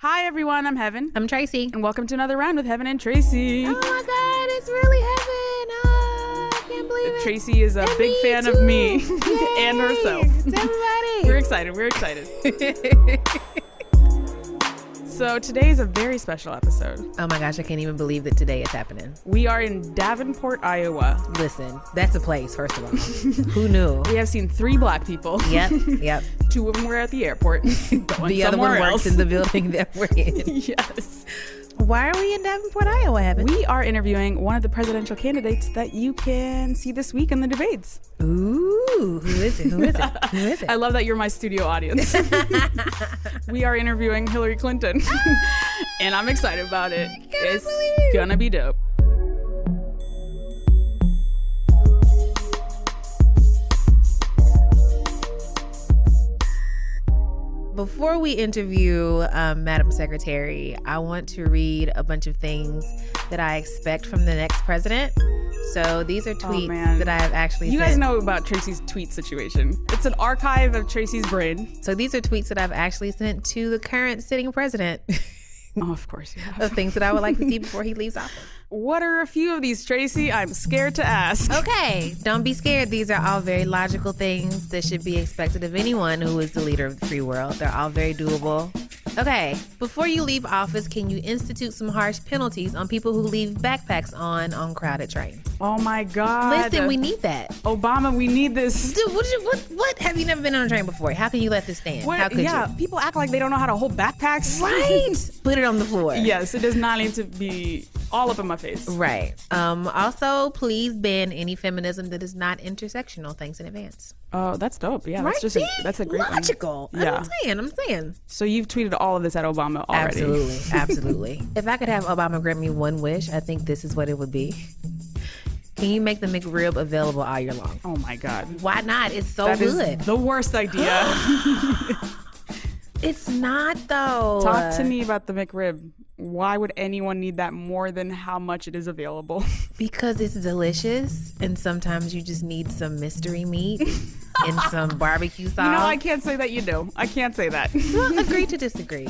Hi everyone, I'm Heben. I'm Tracy. And welcome to another round with Heben and Tracy. Oh my God, it's really Heben. Oh, I can't believe it. Tracy is a big fan of me and herself. Everybody. We're excited. So today is a very special episode. Oh my gosh, I can't even believe that today is happening. We are in Davenport, Iowa. Listen, that's a place, first of all. Who knew? We have seen 3 black people. Yep. 2 of them were at the airport. The other one works in the building that we're in. Yes. Why are we in Davenport, Iowa, Heben? We are interviewing one of the presidential candidates that you can see this week in the debates. Ooh, who is it? I love that you're my studio audience. We are interviewing Hillary Clinton. And I'm excited about it. It's gonna be dope. Before we interview Madam Secretary, I want to read a bunch of things that I expect from the next president. So these are tweets that I have actually sent. You guys know about Tracy's tweet situation. It's an archive of Tracy's brain. So these are tweets that I've actually sent to the current sitting president. Oh, of course you have. Of things that I would like to see before he leaves office. What are a few of these, Tracy? I'm scared to ask. Okay, don't be scared. These are all very logical things that should be expected of anyone who is the leader of the free world. They're all very doable. Okay, before you leave office, can you institute some harsh penalties on people who leave backpacks on crowded trains? Oh my God. Listen, we need that. Obama, we need this. Dude, what? Have you never been on a train before? How can you let this stand? How could you? People act like they don't know how to hold backpacks. Right. Put it on the floor. Yes, it does not need to be all up in my face. Right. Also, please ban any feminism that is not intersectional. Thanks in advance. Oh, that's dope. Yeah, right? That's a great logical. One. Yeah. I'm saying. So you've tweeted all of this at Obama already. Absolutely. If I could have Obama grant me one wish, I think this is what it would be. Can you make the McRib available all year long? Oh my God. Why not? It's so good. That is the worst idea. It's not though. Talk to me about the McRib. Why would anyone need that more than how much it is available? Because it's delicious, and sometimes you just need some mystery meat and some barbecue sauce. You know, I can't say that you do. I can't say that. Well, agree to disagree.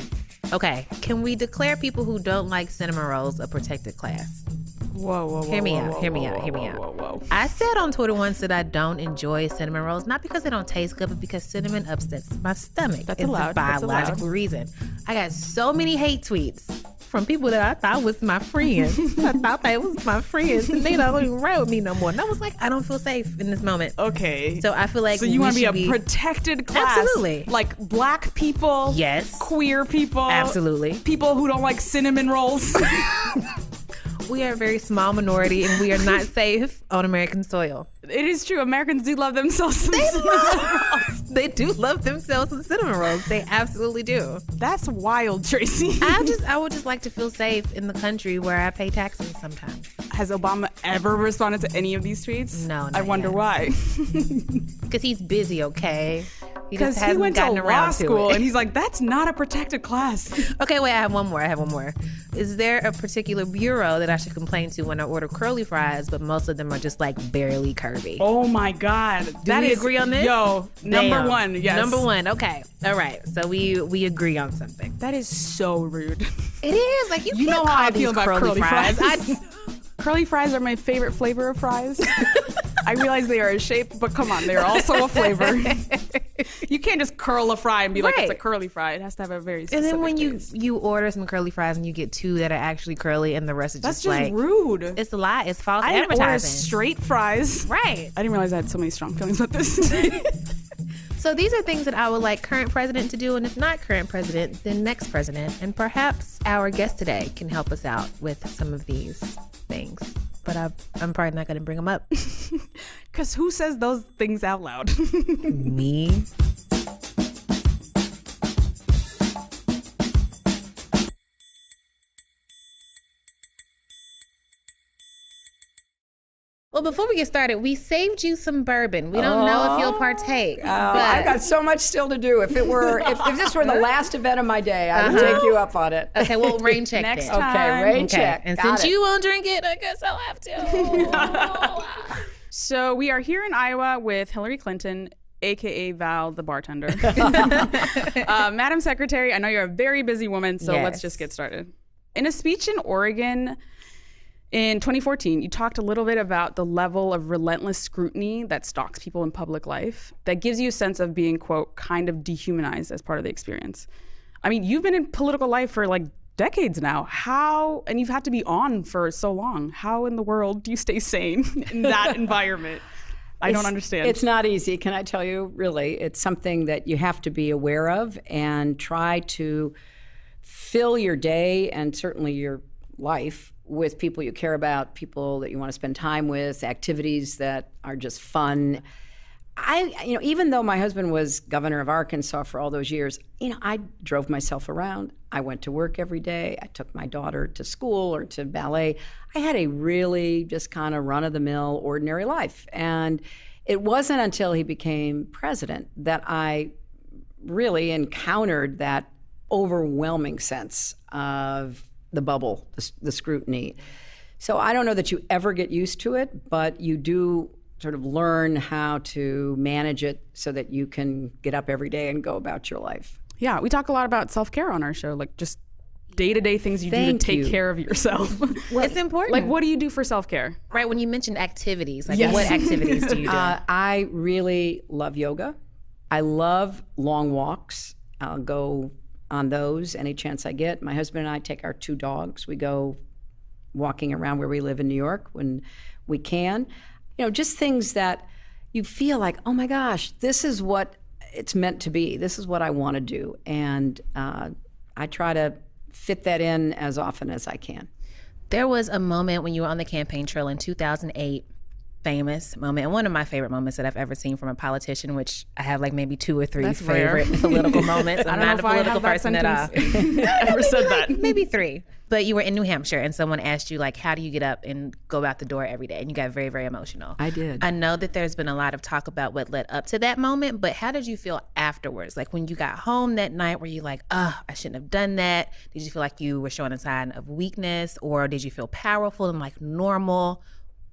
Okay, can we declare people who don't like cinnamon rolls a protected class? Whoa. Hear me out. I said on Twitter once that I don't enjoy cinnamon rolls, not because they don't taste good, but because cinnamon upsets my stomach. That's it's allowed. a biological reason. I got so many hate tweets from people that I thought was my friends. I thought they was my friends, and they don't even ride with me no more. And I was like, I don't feel safe in this moment. Okay. So I feel like so you want to be a protected class? Absolutely. Like black people. Yes. Queer people. Absolutely. People who don't like cinnamon rolls. We are a very small minority, and we are not safe on American soil. It is true. Americans do love themselves. They do love themselves some cinnamon rolls. They absolutely do. That's wild, Tracy. I would just like to feel safe in the country where I pay taxes sometimes. Has Obama ever responded to any of these tweets? No, I wonder why. Because he's busy, okay? Because he went to law school and he's like, that's not a protected class. Okay, wait, I have one more. Is there a particular bureau that I should complain to when I order curly fries, but most of them are just like barely curvy? Oh my God. Do we agree on this? Yo, number one, yes. Number one, okay. All right, so we agree on something. That is so rude. It is. Like, you know how I feel about curly fries. Curly fries are my favorite flavor of fries. I realize they are a shape, but come on, they're also a flavor. You can't just curl a fry and be like, it's a curly fry. It has to have a very specific taste. And then when taste. you order some curly fries and you get 2 that are actually curly and the rest is just like... rude. It's a lie. It's false advertising. advertising. I didn't order straight fries. Right. I didn't realize I had so many strong feelings about this. So these are things that I would like current president to do, and if not current president, then next president. And perhaps our guest today can help us out with some of these things. But I'm probably not going to bring them up. Because who says those things out loud? Me. Well, before we get started, we saved you some bourbon. We don't know if you'll partake. I've got so much still to do. If this were the last event of my day, I would take you up on it. Okay, well, rain check next then. time. Okay, rain check. And since you won't drink it, I guess I'll have to. So we are here in Iowa with Hillary Clinton. AKA Val, the bartender. Madam Secretary, I know you're a very busy woman, so let's just get started. In a speech in Oregon in 2014, you talked a little bit about the level of relentless scrutiny that stalks people in public life that gives you a sense of being, quote, kind of dehumanized as part of the experience. I mean, you've been in political life for like decades now. How, and you've had to be on for so long. How in the world do you stay sane in that environment? I don't understand. It's not easy, can I tell you, really. It's something that you have to be aware of and try to fill your day and certainly your life with people you care about, people that you want to spend time with, activities that are just fun. Even though my husband was governor of Arkansas for all those years, I drove myself around. I went to work every day. I took my daughter to school or to ballet. I had a really just kind of run-of-the-mill, ordinary life. And it wasn't until he became president that I really encountered that overwhelming sense of the bubble, the scrutiny. So I don't know that you ever get used to it, but you do sort of learn how to manage it so that you can get up every day and go about your life. Yeah, we talk a lot about self-care on our show, like just day-to-day things you do to take care of yourself. Well, it's important. Like, what do you do for self-care? Right, when you mentioned activities, like what activities do you do? I really love yoga. I love long walks. I'll go on those any chance I get. My husband and I take our 2 dogs. We go walking around where we live in New York when we can. Just things that you feel like, oh my gosh, this is what it's meant to be. This is what I want to do. And I try to fit that in as often as I can. There was a moment when you were on the campaign trail in 2008, famous moment, and one of my favorite moments that I've ever seen from a politician, which I have like maybe 2 or 3 That's favorite rare. Political moments. I'm not a political person at all. Ever said that? Maybe 3. But you were in New Hampshire and someone asked you, like, how do you get up and go out the door every day? And you got very, very emotional. I did. I know that there's been a lot of talk about what led up to that moment, but how did you feel afterwards? Like when you got home that night, were you like, I shouldn't have done that? Did you feel like you were showing a sign of weakness, or did you feel powerful and like normal?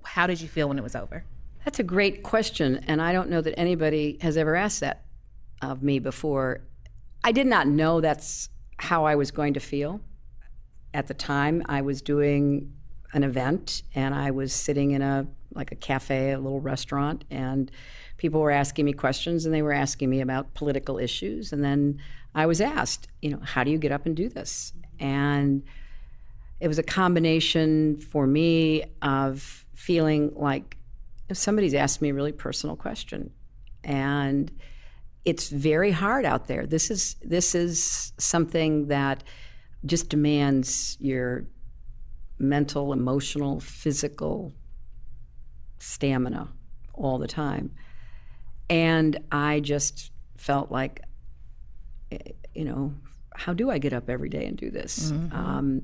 How did you feel when it was over? That's a great question, and I don't know that anybody has ever asked that of me before. I did not know that's how I was going to feel. At the time, I was doing an event, and I was sitting in a cafe, a little restaurant, and people were asking me questions, and they were asking me about political issues. And then I was asked, how do you get up and do this? And it was a combination for me of feeling like if somebody's asked me a really personal question, and it's very hard out there. This is something that just demands your mental, emotional, physical stamina all the time. And I just felt like, how do I get up every day and do this? Mm-hmm.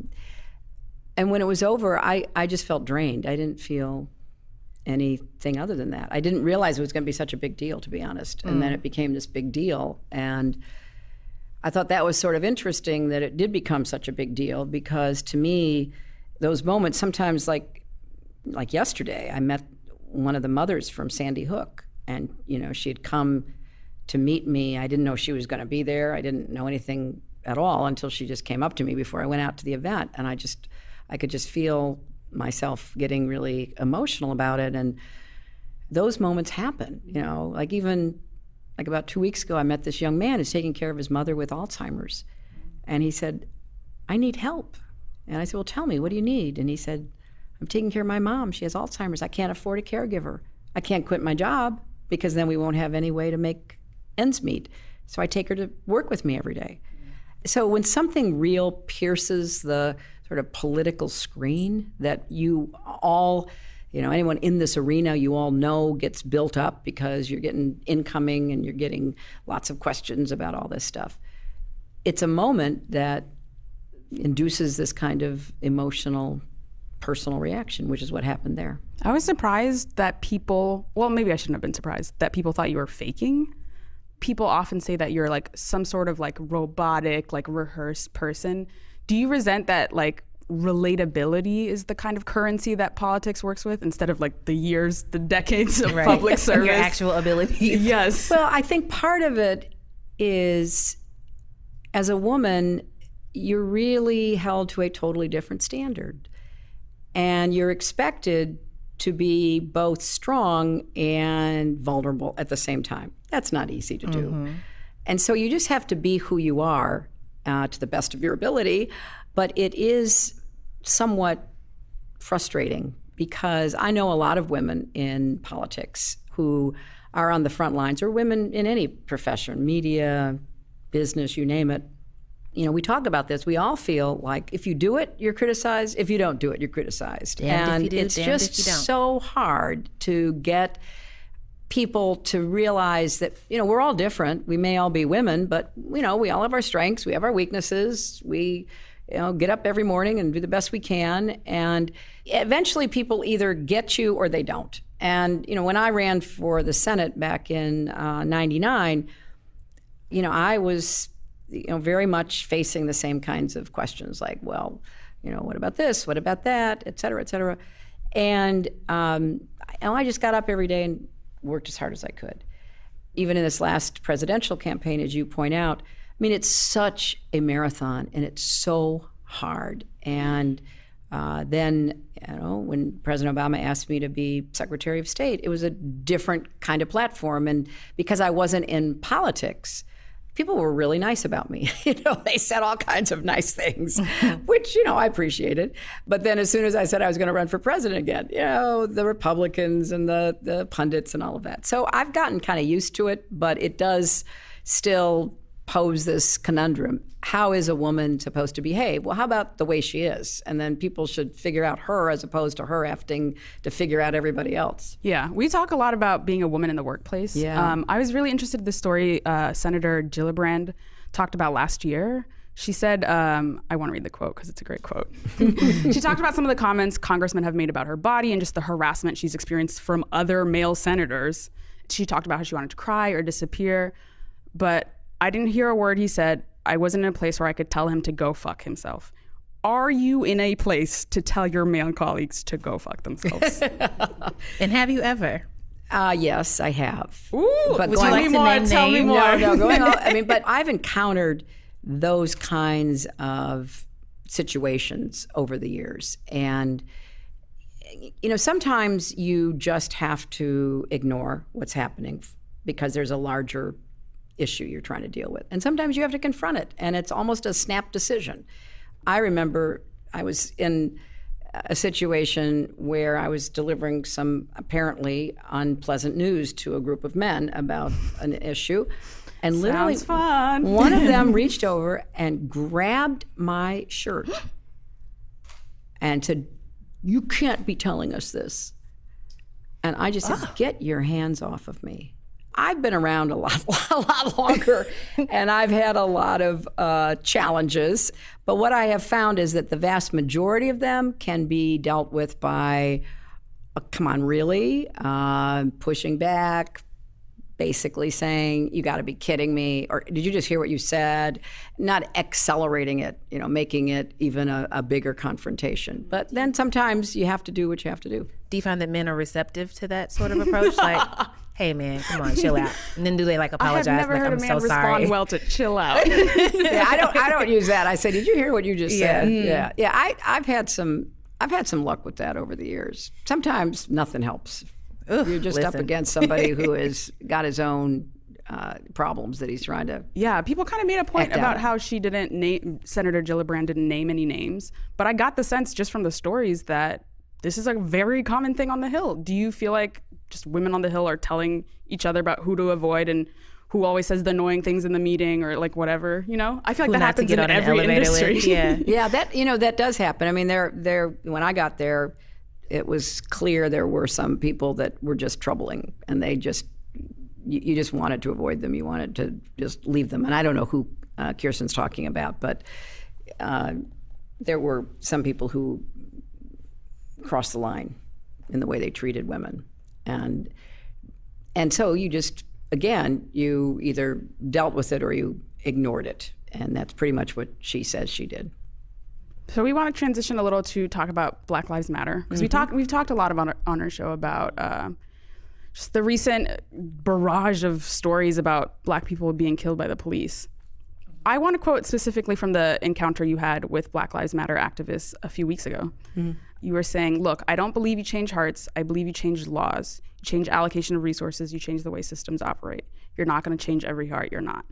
And when it was over, I just felt drained. I didn't feel anything other than that. I didn't realize it was going to be such a big deal, to be honest. And then it became this big deal. And I thought that was sort of interesting that it did become such a big deal, because to me, those moments, sometimes like yesterday, I met one of the mothers from Sandy Hook, and she had come to meet me. I didn't know she was going to be there. I didn't know anything at all until she just came up to me before I went out to the event, and I could just feel myself getting really emotional about it. And those moments happen, like about 2 weeks ago, I met this young man who's taking care of his mother with Alzheimer's. And he said, I need help. And I said, well, tell me, what do you need? And he said, I'm taking care of my mom. She has Alzheimer's. I can't afford a caregiver. I can't quit my job because then we won't have any way to make ends meet. So I take her to work with me every day. So when something real pierces the sort of political screen that you all, anyone in this arena you all know gets built up because you're getting incoming and you're getting lots of questions about all this stuff. It's a moment that induces this kind of emotional, personal reaction, which is what happened there. I was surprised that people, well, maybe I shouldn't have been surprised, that people thought you were faking. People often say that you're like some sort of like robotic, like rehearsed person. Do you resent that like relatability is the kind of currency that politics works with instead of like the years, the decades of public service. Your actual abilities. Yes. Well, I think part of it is, as a woman, you're really held to a totally different standard. And you're expected to be both strong and vulnerable at the same time. That's not easy to do. And so you just have to be who you are to the best of your ability. But it is somewhat frustrating because I know a lot of women in politics who are on the front lines, or women in any profession, media, business, you name it. You know, we talk about this. We all feel like if you do it, you're criticized. If you don't do it, you're criticized. Damned if you do, it's damned just if you don't. so hard to get people to realize that, you know, we're all different. We may all be women, but, you know, we all have our strengths. We have our weaknesses. We, you know, get up every morning and do the best we can. And eventually people either get you or they don't. And, you know, when I ran for the Senate back in 99, you know, I was, you know, very much facing the same kinds of questions like, well, you know, what about this? What about that? Et cetera, et cetera. And I just got up every day and worked as hard as I could. Even in this last presidential campaign, as you point out, I mean, it's such a marathon and it's so hard. And then, you know, when President Obama asked me to be Secretary of State, it was a different kind of platform. And because I wasn't in politics, people were really nice about me. You know, they said all kinds of nice things, which, you know, I appreciated. But then as soon as I said I was going to run for president again, you know, the Republicans and the pundits and all of that. So I've gotten kind of used to it, but it does still pose this conundrum. How is a woman supposed to behave? Well, how about the way she is? And then people should figure out her as opposed to her having to figure out everybody else. Yeah, we talk a lot about being a woman in the workplace. Yeah. I was really interested in the story Senator Gillibrand talked about last year. She said, I want to read the quote because it's a great quote. She talked about some of the comments congressmen have made about her body and just the harassment she's experienced from other male senators. She talked about how she wanted to cry or disappear, but I didn't hear a word he said. I wasn't in a place where I could tell him to go fuck himself. Are you in a place to tell your male colleagues to go fuck themselves? And have you ever? Yes, I have. Ooh, but would you like to name tell me names? more. No, going on. I mean, but I've encountered those kinds of situations over the years. And, you know, sometimes you just have to ignore what's happening because there's a larger issue you're trying to deal with. And sometimes you have to confront it, and it's almost a snap decision. I remember I was in a situation where I was delivering some apparently unpleasant news to a group of men about an issue. And literally, Sounds fun. one of them reached over and grabbed my shirt and said, "You can't be telling us this." And I just said, "Get your hands off of me." I've been around a lot longer, and I've had a lot of challenges. But what I have found is that the vast majority of them can be dealt with by, come on, really? Pushing back, basically saying, you got to be kidding me, or did you just hear what you said? Not accelerating it, you know, making it even a bigger confrontation. But then sometimes you have to do what you have to do. Do you find that men are receptive to that sort of approach? Like, hey man, come on, chill out. And then do they like apologize? I have never like, heard I'm a man so respond sorry. well to chill out. Yeah, I don't use that. I say, did you hear what you just said? Yeah. Yeah. I've had some luck with that over the years. Sometimes nothing helps. You're just up against somebody who has got his own problems that he's trying to. Yeah, people kind of made a point act about out. how she didn't name, Senator Gillibrand didn't name any names, but I got the sense just from the stories that this is a very common thing on the Hill. Do you feel like just women on the Hill are telling each other about who to avoid and who always says the annoying things in the meeting or like whatever, you know? I feel like Who that not to happens get in on an every elevator industry. with, yeah. Yeah, that does happen. I mean, when I got there, it was clear there were some people that were just troubling, and they just you just wanted to avoid them. You wanted to just leave them. And I don't know who Kirsten's talking about, but there were some people who crossed the line in the way they treated women, and so you just, again, you either dealt with it or you ignored it, and that's pretty much what she says she did. So we want to transition a little to talk about Black Lives Matter, because we've talked a lot about on our show about just the recent barrage of stories about Black people being killed by the police. I want to quote specifically from the encounter you had with Black Lives Matter activists a few weeks ago. You were saying, look, I don't believe you change hearts. I believe you change laws. You change allocation of resources. You change the way systems operate. You're not going to change every heart. You're not.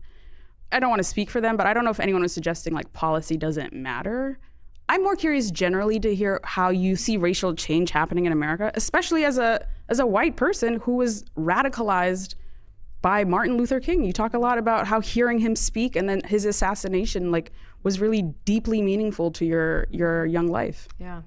I don't want to speak for them, but I don't know if anyone was suggesting like policy doesn't matter. I'm more curious generally to hear how you see racial change happening in America, especially as a white person who was radicalized by Martin Luther King. You talk a lot about how hearing him speak and then his assassination like was really deeply meaningful to your young life. Yeah.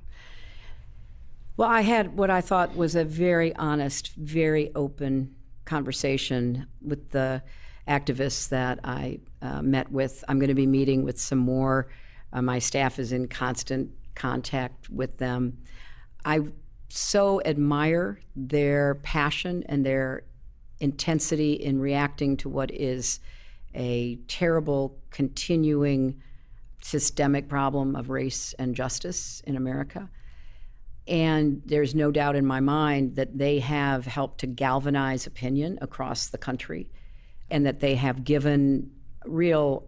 Well, I had what I thought was a very honest, very open conversation with the activists that I met with. I'm going to be meeting with some more. My staff is in constant contact with them. I so admire their passion and their intensity in reacting to what is a terrible, continuing, systemic problem of race and justice in America. And there's no doubt in my mind that they have helped to galvanize opinion across the country, and that they have given real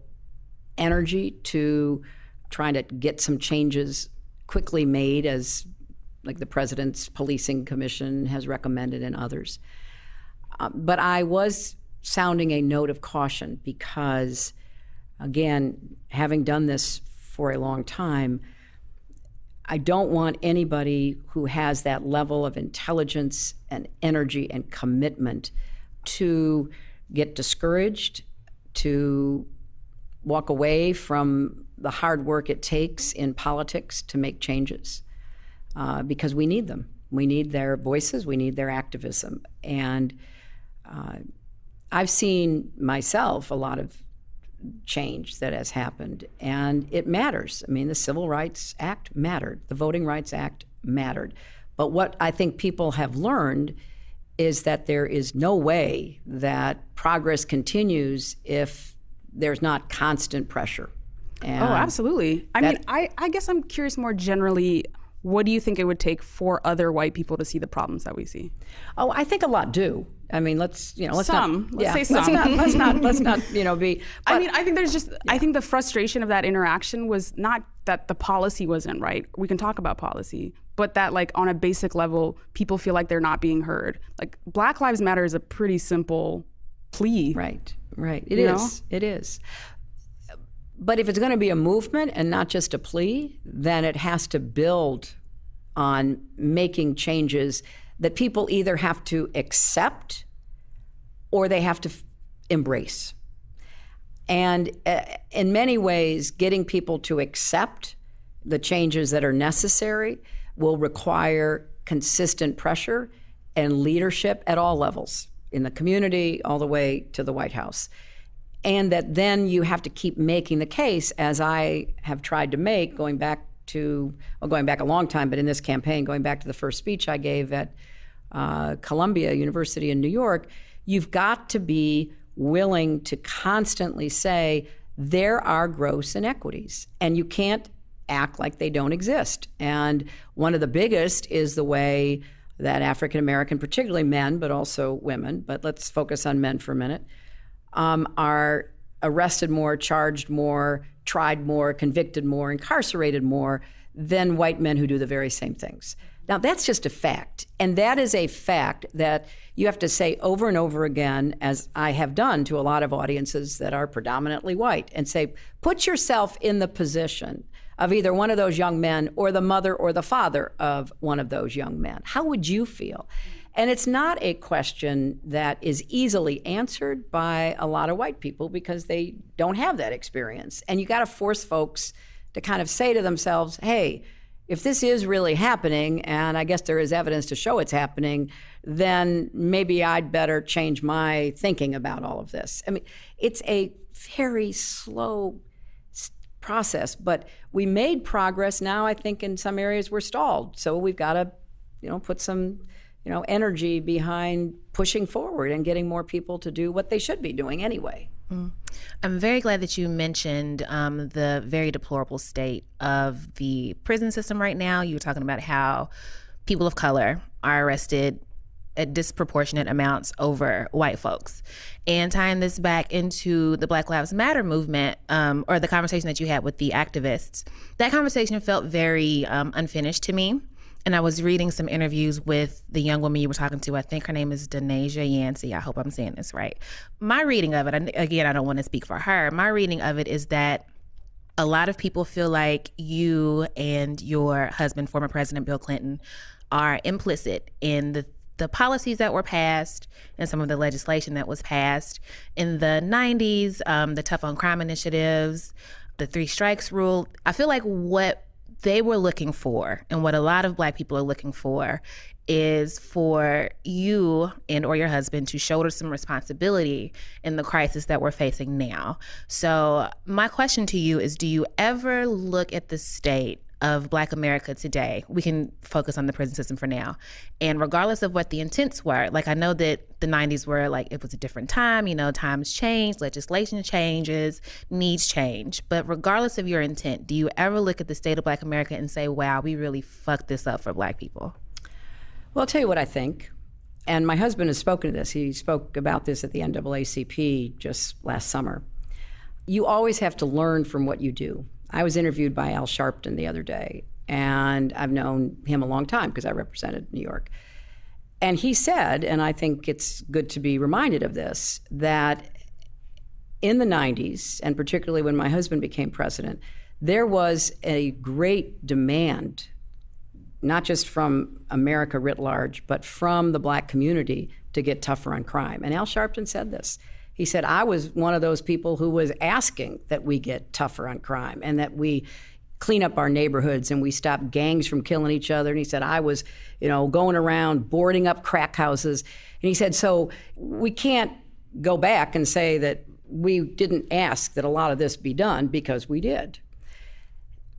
energy to trying to get some changes quickly made, as like the President's Policing Commission has recommended and others. But I was sounding a note of caution because, again, having done this for a long time, I don't want anybody who has that level of intelligence and energy and commitment to get discouraged, to walk away from the hard work it takes in politics to make changes, because we need them. We need their voices, we need their activism. And I've seen myself a lot of change that has happened, and it matters. I mean, the Civil Rights Act mattered, the Voting Rights Act mattered. But what I think people have learned is that there is no way that progress continues if there's not constant pressure. And oh, absolutely. I guess I'm curious more generally, what do you think it would take for other white people to see the problems that we see? Oh, I think a lot do. I mean, let's say some. Let's not, be. I mean, I think there's just, I think the frustration of that interaction was not that the policy wasn't right. We can talk about policy, but that like on a basic level, people feel like they're not being heard. Like Black Lives Matter is a pretty simple plea. Right. It is. But if it's going to be a movement and not just a plea, then it has to build on making changes that people either have to accept or they have to embrace. And in many ways, getting people to accept the changes that are necessary will require consistent pressure and leadership at all levels, in the community all the way to the White House. And that then you have to keep making the case, as I have tried to make, going back a long time, but in this campaign, going back to the first speech I gave at Columbia University in New York. You've got to be willing to constantly say there are gross inequities, and you can't act like they don't exist. And one of the biggest is the way that African American, particularly men, but also women, but let's focus on men for a minute, are arrested more, charged more, tried more, convicted more, incarcerated more than white men who do the very same things. Now, that's just a fact. And that is a fact that you have to say over and over again, as I have done to a lot of audiences that are predominantly white, and say, put yourself in the position of either one of those young men or the mother or the father of one of those young men. How would you feel? And it's not a question that is easily answered by a lot of white people because they don't have that experience. And you got to force folks to kind of say to themselves, hey, if this is really happening, and I guess there is evidence to show it's happening, then maybe I'd better change my thinking about all of this. I mean, it's a very slow process, but we made progress. Now I think in some areas we're stalled. So we've got to, put some energy behind pushing forward and getting more people to do what they should be doing anyway. I'm very glad that you mentioned the very deplorable state of the prison system right now. You were talking about how people of color are arrested at disproportionate amounts over white folks. And tying this back into the Black Lives Matter movement, or the conversation that you had with the activists, that conversation felt very unfinished to me. And I was reading some interviews with the young woman you were talking to. I think her name is Denasia Yancey. I hope I'm saying this right. My reading of it, and again, I don't want to speak for her. My reading of it is that a lot of people feel like you and your husband, former President Bill Clinton, are implicit in the policies that were passed and some of the legislation that was passed in the 90s, the Tough on Crime initiatives, the 3 strikes rule. I feel like what they were looking for, and what a lot of Black people are looking for, is for you and or your husband to shoulder some responsibility in the crisis that we're facing now. So my question to you is, do you ever look at the state of Black America today? We can focus on the prison system for now. And regardless of what the intents were, like I know that the 90s were like, it was a different time, times change, legislation changes, needs change. But regardless of your intent, do you ever look at the state of Black America and say, wow, we really fucked this up for Black people? Well, I'll tell you what I think. And my husband has spoken to this. He spoke about this at the NAACP just last summer. You always have to learn from what you do. I was interviewed by Al Sharpton the other day, and I've known him a long time because I represented New York. And he said, and I think it's good to be reminded of this, that in the 90s, and particularly when my husband became president, there was a great demand, not just from America writ large, but from the Black community to get tougher on crime. And Al Sharpton said this. He said, I was one of those people who was asking that we get tougher on crime and that we clean up our neighborhoods and we stop gangs from killing each other. And he said, I was, going around boarding up crack houses. And he said, so we can't go back and say that we didn't ask that a lot of this be done, because we did.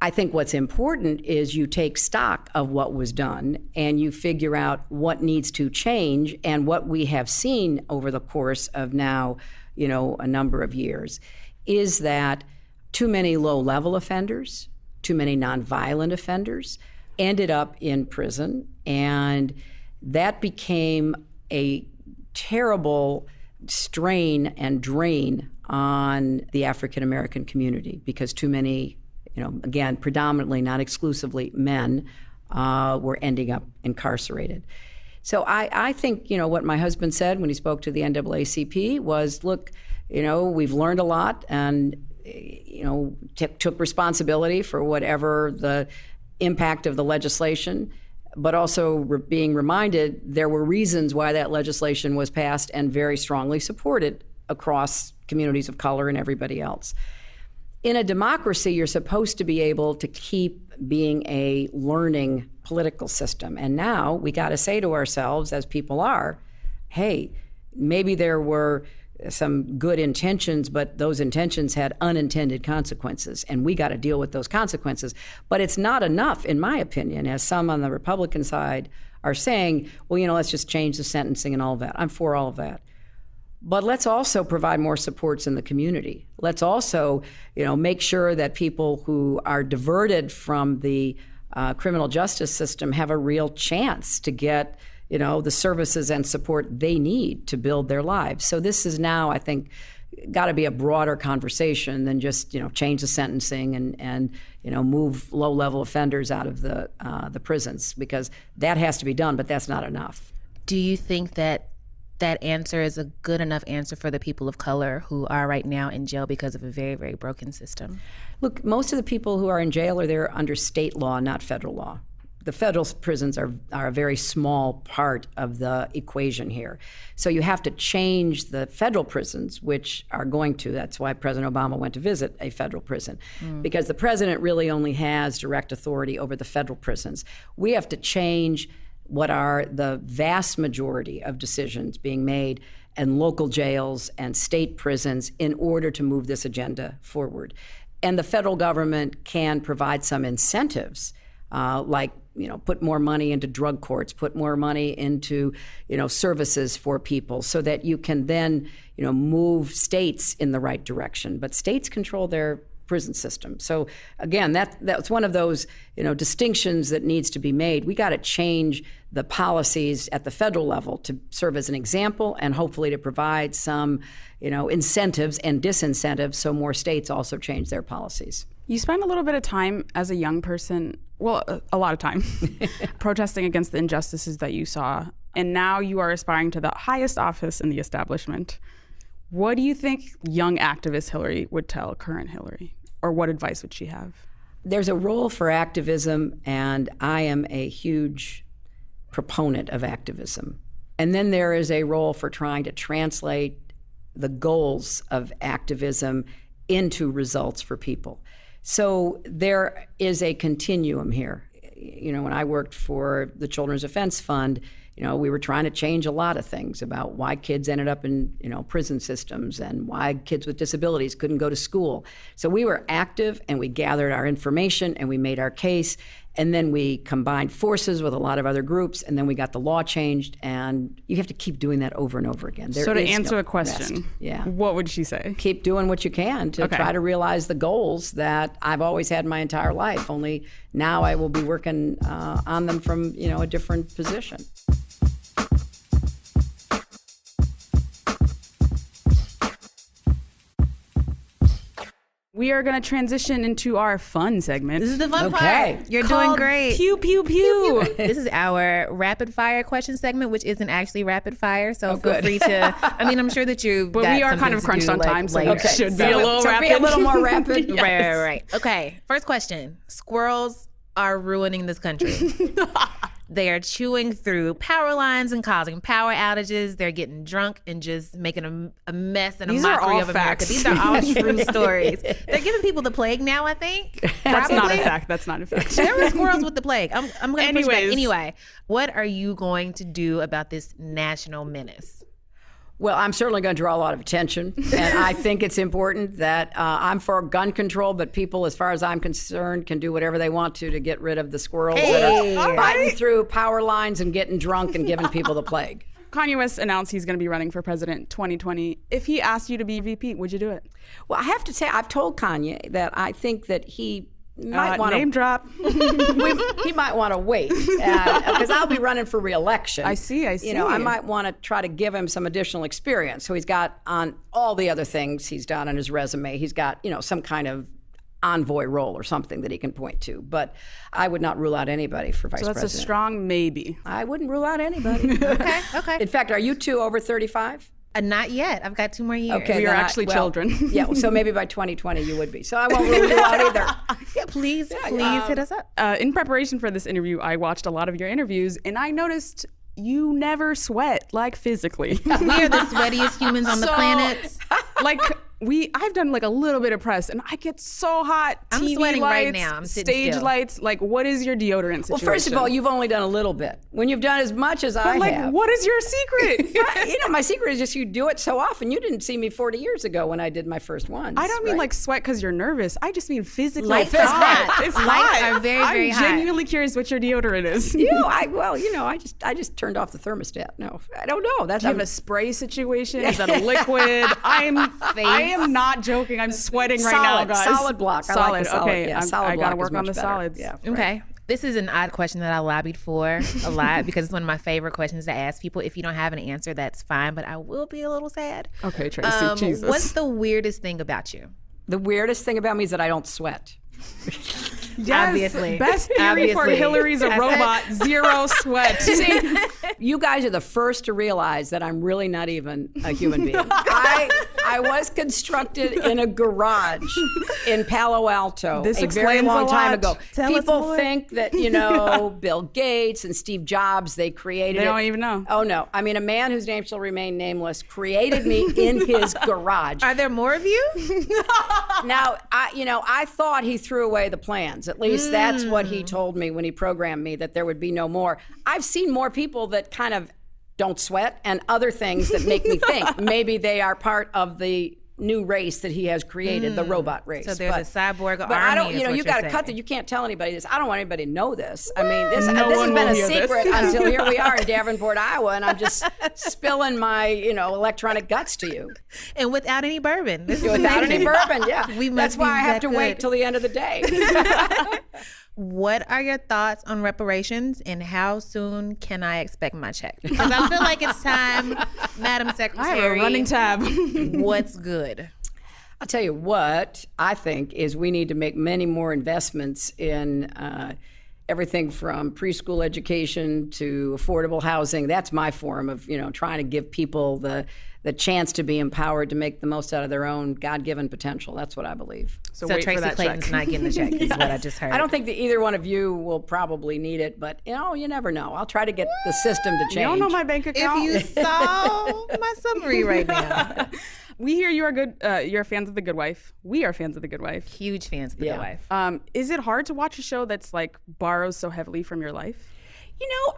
I think what's important is you take stock of what was done and you figure out what needs to change. And what we have seen over the course of now, a number of years, is that too many low-level offenders, too many nonviolent offenders ended up in prison. And that became a terrible strain and drain on the African-American community, because too many, again, predominantly, not exclusively, men were ending up incarcerated. So I think, what my husband said when he spoke to the NAACP was, look, we've learned a lot and, took responsibility for whatever the impact of the legislation, but also being reminded there were reasons why that legislation was passed and very strongly supported across communities of color and everybody else. In a democracy, you're supposed to be able to keep being a learning political system. And now we got to say to ourselves, as people are, hey, maybe there were some good intentions, but those intentions had unintended consequences, and we got to deal with those consequences. But it's not enough, in my opinion, as some on the Republican side are saying, well, let's just change the sentencing and all of that. I'm for all of that. But let's also provide more supports in the community. Let's also, make sure that people who are diverted from the criminal justice system have a real chance to get, the services and support they need to build their lives. So this is now, I think, got to be a broader conversation than just, change the sentencing and move low-level offenders out of the prisons, because that has to be done, but that's not enough. Do you think that answer is a good enough answer for the people of color who are right now in jail because of a very, very broken system? Look, most of the people who are in jail are there under state law, not federal law. The federal prisons are a very small part of the equation here. So you have to change the federal prisons, which are going to. That's why President Obama went to visit a federal prison, because the president really only has direct authority over the federal prisons. We have to change what are the vast majority of decisions being made in local jails and state prisons in order to move this agenda forward. And the federal government can provide some incentives, like put more money into drug courts, put more money into, services for people so that you can then, move states in the right direction. But states control their prison system. So again, that's one of those, distinctions that needs to be made. We got to change the policies at the federal level to serve as an example and hopefully to provide some, incentives and disincentives so more states also change their policies. You spent a little bit of time as a young person, well, a lot of time, protesting against the injustices that you saw. And now you are aspiring to the highest office in the establishment. What do you think young activist Hillary would tell current Hillary? Or what advice would she have? There's a role for activism, and I am a huge proponent of activism. And then there is a role for trying to translate the goals of activism into results for people. So there is a continuum here. When I worked for the Children's Offense Fund, we were trying to change a lot of things about why kids ended up in, prison systems and why kids with disabilities couldn't go to school. So we were active and we gathered our information and we made our case. And then we combined forces with a lot of other groups, and then we got the law changed. And you have to keep doing that over and over again. So to answer the question, what would she say? Keep doing what you can to try to realize the goals that I've always had my entire life. Only now I will be working on them from a different position. We are going to transition into our fun segment. This is the fun part. You're doing great. Pew, pew, pew. This is our rapid fire question segment, which isn't actually rapid fire. So feel free to, I'm sure that you But we are kind of crunched on time, so it should be a little rapid. Be a little more rapid. Yes. Right. Okay. First question. Squirrels are ruining this country. They are chewing through power lines and causing power outages. They're getting drunk and just making a mess and a mockery of America. These are all true stories. They're giving people the plague now, I think. That's not a fact. That's not a fact. There were squirrels with the plague. I'm going to push back. Anyway, what are you going to do about this national menace? Well, I'm certainly going to draw a lot of attention, and I think it's important that I'm for gun control, but people, as far as I'm concerned, can do whatever they want to get rid of the squirrels that are biting through power lines and getting drunk and giving people the plague. Kanye West announced he's going to be running for president 2020. If he asked you to be VP, would you do it? Well, I have to say, I've told Kanye that I think that he might want name drop. He might want to wait because I'll be running for re-election. I see. I might want to try to give him some additional experience. So he's got on all the other things he's done on his resume. He's got some kind of envoy role or something that he can point to. But I would not rule out anybody for vice president. So that's a strong maybe. I wouldn't rule out anybody. Okay. In fact, are you two over 35? Not yet. I've got 2 more years. Okay, we are actually children. Yeah, so maybe by 2020 you would be. So I won't rule you out either. Yeah, please hit us up. In preparation for this interview, I watched a lot of your interviews, and I noticed you never sweat, like physically. We are the sweatiest humans on the planet. Like, I've done like a little bit of press, and I get so hot. I'm TV sweating lights, right now. I'm stage still. lights. Like, what is your deodorant situation? Well, first of all, you've only done a little bit. When you've done as much as I have. What is your secret? My secret is just you do it so often. You didn't see me 40 years ago when I did my first one. I don't mean like sweat because you're nervous. I just mean physically. Lights are hot. It's Lights hot. are very, very hot. I'm genuinely curious what your deodorant is. I just turned off the thermostat. No, I don't know. Do you have a spray situation? Is that a liquid? I am not joking. I'm sweating right now, guys. Solid block. Solid. I like the solid. Okay, Yeah, solid I gotta block work on the better. solids. Yeah. Okay. This is an odd question that I lobbied for a lot because it's one of my favorite questions to ask people. If you don't have an answer, that's fine, but I will be a little sad. Okay, Tracy, Jesus. What's the weirdest thing about you? The weirdest thing about me is that I don't sweat. Yes, Obviously. Best theory for Hillary's a robot, zero sweat. See, you guys are the first to realize that I'm really not even a human being. I was constructed in a garage in Palo Alto a very long time ago. People think that, Bill Gates and Steve Jobs, they created it. They don't even know. Oh, no. I mean, a man whose name shall remain nameless created me in his garage. Are there more of you? Now, I thought he threw away the plans. At least that's what he told me when he programmed me, that there would be no more. I've seen more people that kind of don't sweat and other things that make me think maybe they are part of the new race that he has created, the robot race. So there's a cyborg but army. I don't, you got to cut that. You can't tell anybody this. I don't want anybody to know this. I mean, this has been a secret until here we are in Davenport, Iowa, and I'm just spilling my, electronic guts to you. And without any bourbon. Without any bourbon, yeah. That's why I have to wait till the end of the day. What are your thoughts on reparations, and how soon can I expect my check? Because I feel like it's time, Madam Secretary. I have a running tab. What's good? I'll tell you what I think is we need to make many more investments in everything from preschool education to affordable housing. That's my form of, trying to give people the chance to be empowered to make the most out of their own God-given potential. That's what I believe. So Tracy Clayton's not getting the check is what I just heard. I don't think that either one of you will probably need it, but you never know. I'll try to get the system to change. You don't know my bank account. If you saw my summary right now. We hear you are good. You're fans of The Good Wife. We are fans of The Good Wife. Huge fans of The Good Wife. Is it hard to watch a show that's like borrows so heavily from your life?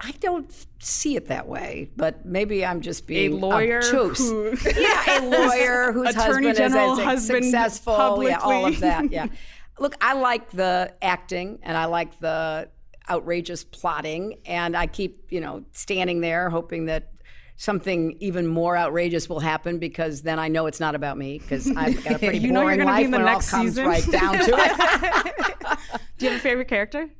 I don't see it that way, but maybe I'm just being a lawyer obtuse. A lawyer whose husband is successful. Publicly. Yeah, all of that. Yeah. Look, I like the acting and I like the outrageous plotting, and I keep, standing there hoping that something even more outrageous will happen, because then I know it's not about me, because I've got a pretty boring life when it all comes right down to it. Do you have a favorite character?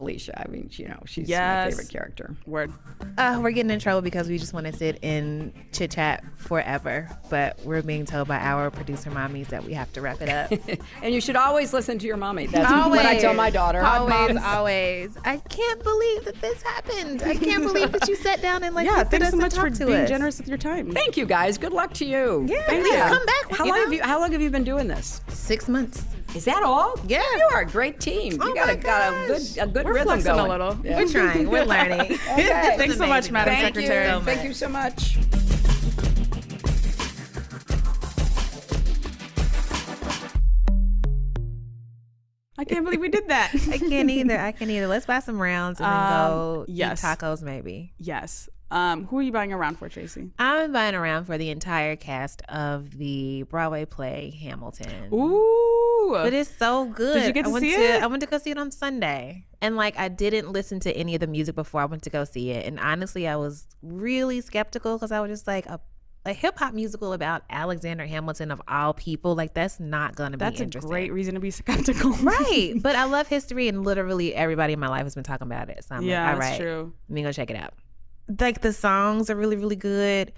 Alicia, I mean, she's my favorite character. Word. We're getting in trouble because we just want to sit and chit chat forever, but we're being told by our producer mommies that we have to wrap it up. And you should always listen to your mommy. That's what I tell my daughter. Always. I can't believe that this happened. I can't believe that you sat down and thanks so much for being generous with your time. Thank you, guys. Good luck to you. Yeah, please come back. How long have you been doing this? 6 months. Is that all? Yeah. You are a great team. You got a good We're rhythm flexing going. a little. Yeah. We're trying. We're learning. Okay. Thanks so much, Madam Secretary. Thank you so much. I can't believe we did that. I can't either. Let's buy some rounds and then go eat tacos maybe. Yes. Who are you buying around for, Tracy? I'm buying around for the entire cast of the Broadway play Hamilton. Ooh. But it's so good. Did you get to see it? I went to go see it on Sunday. And I didn't listen to any of the music before I went to go see it. And honestly, I was really skeptical, because I was just like, a hip hop musical about Alexander Hamilton of all people, that's not going to be interesting. That's a great reason to be skeptical. Right. But I love history, and literally everybody in my life has been talking about it. So I'm like, all right, that's true. Let me go check it out. The songs are really, really good.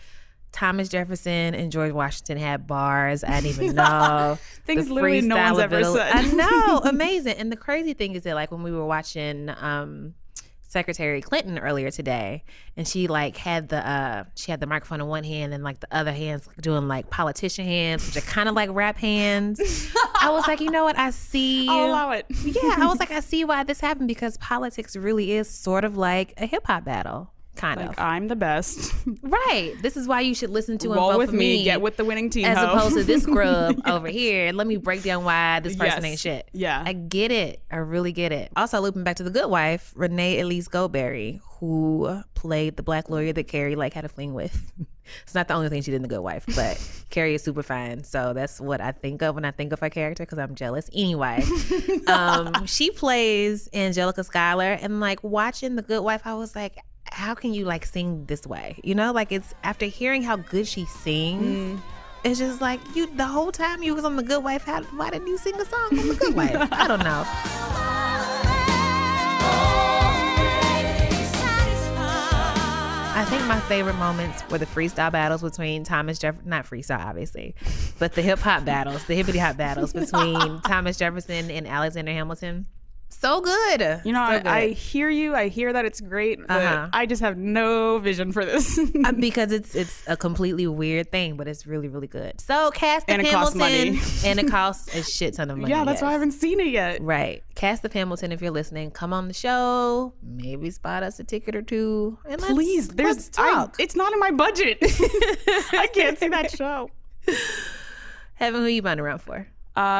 Thomas Jefferson and George Washington had bars I didn't even know. Things literally no one's ever said. I know. Amazing. And the crazy thing is that when we were watching Secretary Clinton earlier today, and she had the microphone in one hand and the other hand's doing politician hands, which are kind of like rap hands. I was like, you know what? I see. I'll allow it. Yeah. I was like, I see why this happened, because politics really is sort of like a hip hop battle. Kind of. I'm the best. Right. This is why you should listen to and roll vote with for me. Get with the winning team. As opposed to this scrub over here. Let me break down why this person ain't shit. Yeah. I get it. I really get it. Also, looping back to The Good Wife, Renee Elise Goldberry, who played the black lawyer that Carrie had a fling with. It's not the only thing she did in The Good Wife, but Carrie is super fine. So that's what I think of when I think of her character, because I'm jealous. Anyway, she plays Angelica Schuyler, and watching The Good Wife, I was like, how can you sing this way? It's after hearing how good she sings, it's just you the whole time you was on The Good Wife, why didn't you sing a song on The Good Wife? I don't know. I think my favorite moments were the freestyle battles between Thomas Jefferson, not freestyle obviously, but the hip hop battles, the hippity hop battles between Thomas Jefferson and Alexander Hamilton. So good. I hear you. I hear that it's great, but I just have no vision for this. Because it's a completely weird thing, but it's really, really good. So cast of Hamilton. Costs money. And it costs a shit ton of money. Yeah, that's why I haven't seen it yet. Right. Cast of Hamilton, if you're listening, come on the show. Maybe spot us a ticket or two. And please, let's talk. It's not in my budget. I can't see that show. Heben, who you buying around for?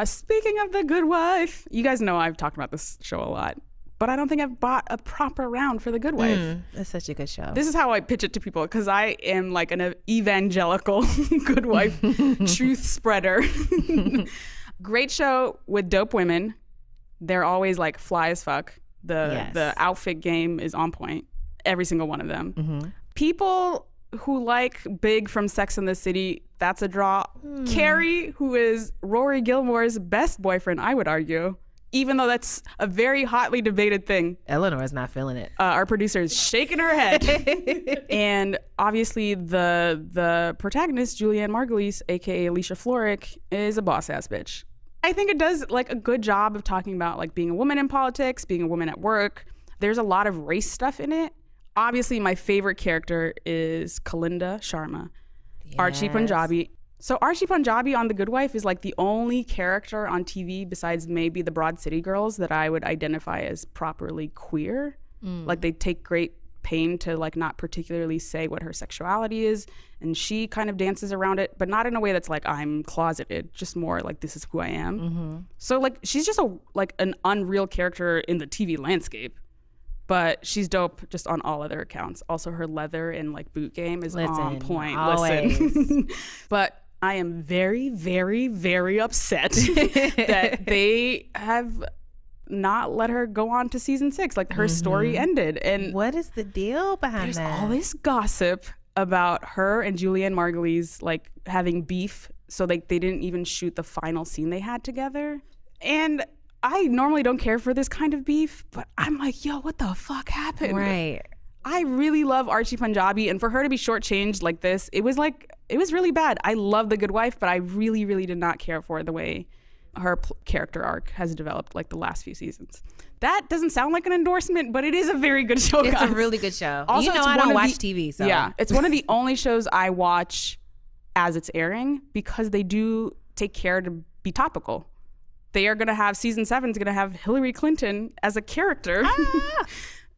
Speaking of The Good Wife, you guys know I've talked about this show a lot. but I don't think I've bought a proper round for The Good Wife. That's such a good show. This is how I pitch it to people, because I am like an evangelical Good Wife truth spreader. Great show with dope women. They're always like fly as fuck. The outfit game is on point. Every single one of them. People who like Big from Sex and the City, that's a draw. Carrie, who is Rory Gilmore's best boyfriend, I would argue. Even though that's a very hotly debated thing. Eleanor is not feeling it. Our producer is shaking her head. And obviously the protagonist, Julianne Margulies, aka Alicia Florrick, is a boss-ass bitch. I think it does like a good job of talking about like being a woman in politics, being a woman at work. There's a lot of race stuff in it. Obviously, my favorite character is Kalinda Sharma, Archie Punjabi. So Archie Punjabi on The Good Wife is like the only character on TV besides maybe the Broad City Girls that I would identify as properly queer. Like they take great pain to like not particularly say what her sexuality is, and she kind of dances around it, but not in a way that's like I'm closeted, just more like this is who I am. So like she's just an unreal character in the TV landscape. But she's dope just on all other accounts. Also, her leather and like boot game is on point. Listen. But I am very, very, very upset that they have not let her go on to season 6. Like her story ended. And what is the deal behind that? There's all this gossip about her and Julianne Margulies like having beef. So like they didn't even shoot the final scene they had together. And I normally don't care for this kind of beef, but I'm like, yo, what the fuck happened? Right. I really love Archie Punjabi, and for her to be shortchanged like this, it was really bad. I love The Good Wife, but I really, really did not care for the way her character arc has developed like the last few seasons. That doesn't sound like an endorsement, but it is a very good show, It's guys. a really good show. Also, I don't watch TV, so. Yeah, it's one of the only shows I watch as it's airing because they do take care to be topical. They are going to have season 7 is going to have Hillary Clinton as a character.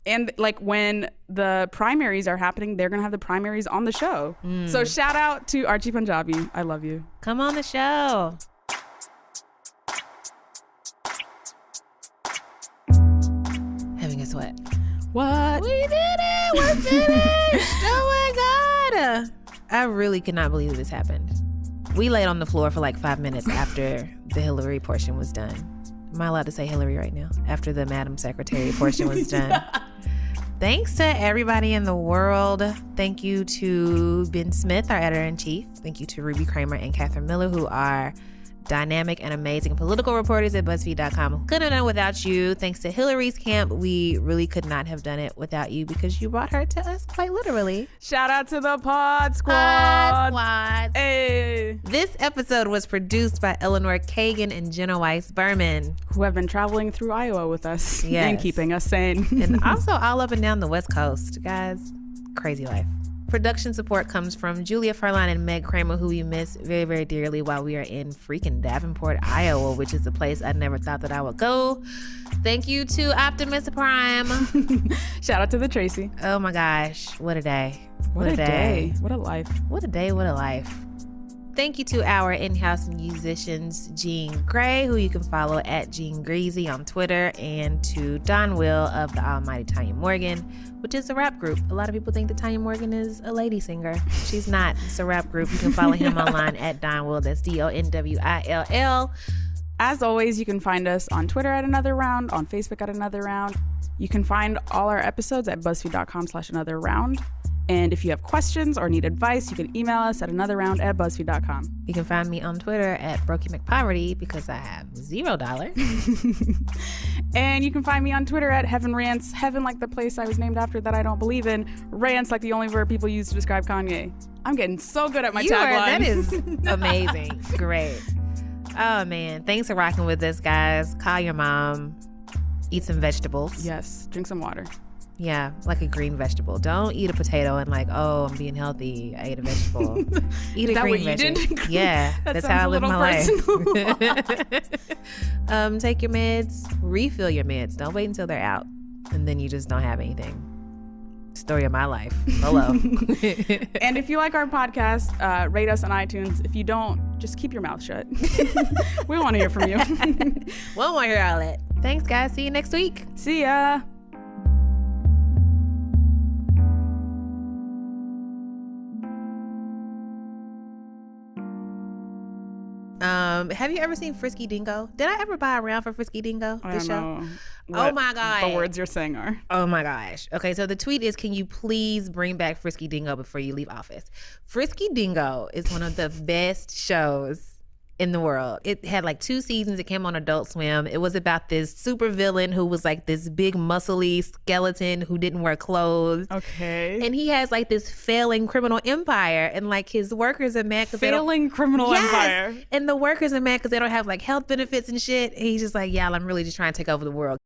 And like when the primaries are happening, they're going to have the primaries on the show. So shout out to Archie Punjabi. I love you. Come on the show. Having a sweat. What? We did it. We're finished. Oh my God. I really could not believe this happened. We laid on the floor for like 5 minutes after the Hillary portion was done. Am I allowed to say Hillary right now? After the Madam Secretary portion was done. Thanks to everybody in the world. Thank you to Ben Smith, our editor-in-chief. Thank you to Ruby Kramer and Catherine Miller, who are dynamic and amazing political reporters at BuzzFeed.com. Couldn't have done it without you. Thanks to Hillary's camp, we really could not have done it without you because you brought her to us quite literally. Shout out to the Pod Squad. Pod Squad. Hey. This episode was produced by Eleanor Kagan and Jenna Weiss Berman, who have been traveling through Iowa with us yes. and keeping us sane. And also all up and down the West Coast, guys. Crazy life. Production support comes from Julia Farline and Meg Kramer, who we miss very, very dearly while we are in freaking Davenport, Iowa, which is a place I never thought that I would go. Thank you to Optimus Prime. Shout out to the Tracy. Oh my gosh, what a day. What a day. What a life. What a day, what a life. Thank you to our in-house musicians, Jean Gray, who you can follow at Jean Greasy on Twitter, and to Don Will of the Almighty Tanya Morgan, which is a rap group. A lot of people think that Tanya Morgan is a lady singer. She's not. It's a rap group. You can follow him online at Don Will. That's DONWILL. As always, you can find us on Twitter at Another Round, on Facebook at Another Round. You can find all our episodes at BuzzFeed.com/AnotherRound. And if you have questions or need advice, you can email us at anotherround@BuzzFeed.com. You can find me on Twitter at Brokey McPoverty because I have $0. And you can find me on Twitter at Heaven Rants. Heaven like the place I was named after that I don't believe in. Rants like the only verb people use to describe Kanye. I'm getting so good at my tagline. That is amazing. Great. Oh, man. Thanks for rocking with us, guys. Call your mom. Eat some vegetables. Yes. Drink some water. Yeah, like a green vegetable. Don't eat a potato and like, oh, I'm being healthy. I ate a vegetable. Eat a green vegetable. Yeah, that's how I live my life. Take your meds. Refill your meds. Don't wait until they're out, and then you just don't have anything. Story of my life. Hello. And if you like our podcast, rate us on iTunes. If you don't, just keep your mouth shut. We want to hear from you. We want to hear all that. Thanks, guys. See you next week. See ya. Have you ever seen Frisky Dingo? Did I ever buy a round for Frisky Dingo? I This don't show? know Oh what my God. the words you're saying are. Oh my gosh. Okay, so the tweet is, can you please bring back Frisky Dingo before you leave office? Frisky Dingo is one of the best shows in the world. It had like 2 seasons. It came on Adult Swim. It was about this super villain who was like this big muscly skeleton who didn't wear clothes. Okay. And he has like this failing criminal empire, and like his workers are mad because Failing criminal empire. And the workers are mad because they don't have like health benefits and shit. And he's just like, y'all, I'm really just trying to take over the world.